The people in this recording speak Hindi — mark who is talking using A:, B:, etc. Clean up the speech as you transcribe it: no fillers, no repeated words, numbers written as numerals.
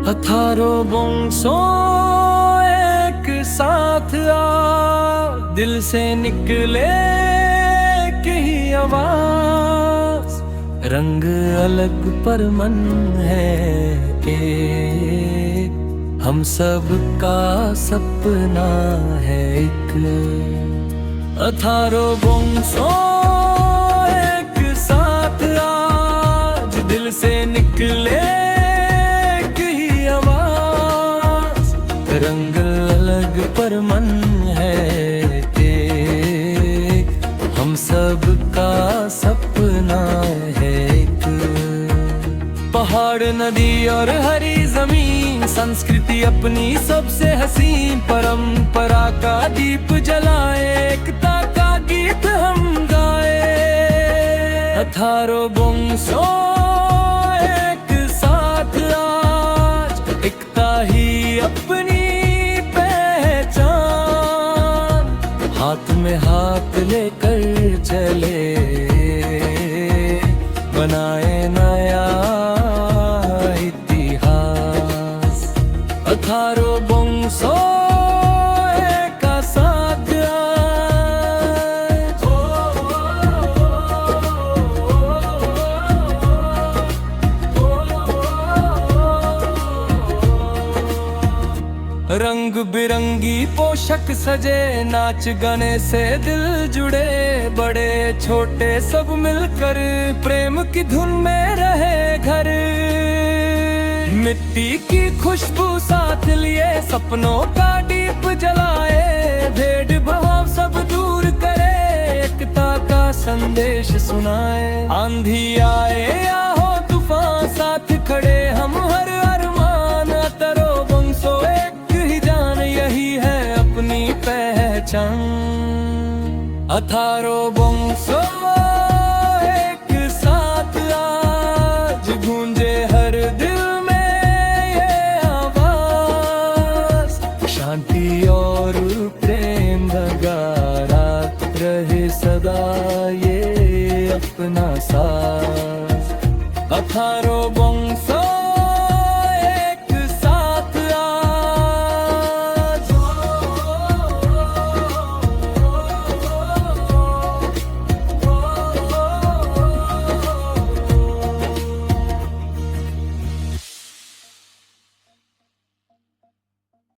A: हथारो बोंसो एक साथ आ, दिल से निकले कही आवाज। रंग अलग पर मन है एक, हम सब का सपना है एक। हथारो बोंसो एक साथ आज, दिल से निकले रंग अलग पर मन है एक, हम सब का सपना है एक। पहाड़ नदी और हरी जमीन, संस्कृति अपनी सबसे हसीन। परंपरा का दीप जलाए, एकता का गीत हम गाए। हथारो बोंसो एक साथ आज, एकता ही अपनी हाथ में हाथ लेकर चले, बनाए नया इतिहास। हथारो बोंसो एक साथ आज। रंग बिरंगी पोशाक सजे, नाच गाने से दिल जुड़े। बड़े छोटे सब मिलकर प्रेम की धुन में रहे घर। मिट्टी की खुशबू साथ लिए, सपनों का दीप जलाए। भेदभाव सब दूर करे, एकता का संदेश सुनाए। आंधी आए या हो तूफान, साथ खड़े हम हर अरमान। हथारो बोंसो एक ही जान, यही है अपनी पहचान। हथारो बोंसो एक साथ आज, गूंजे हर दिल में ये आवाज। शांति और प्रेम बरकरार रहे सदा, ये अपना साथ।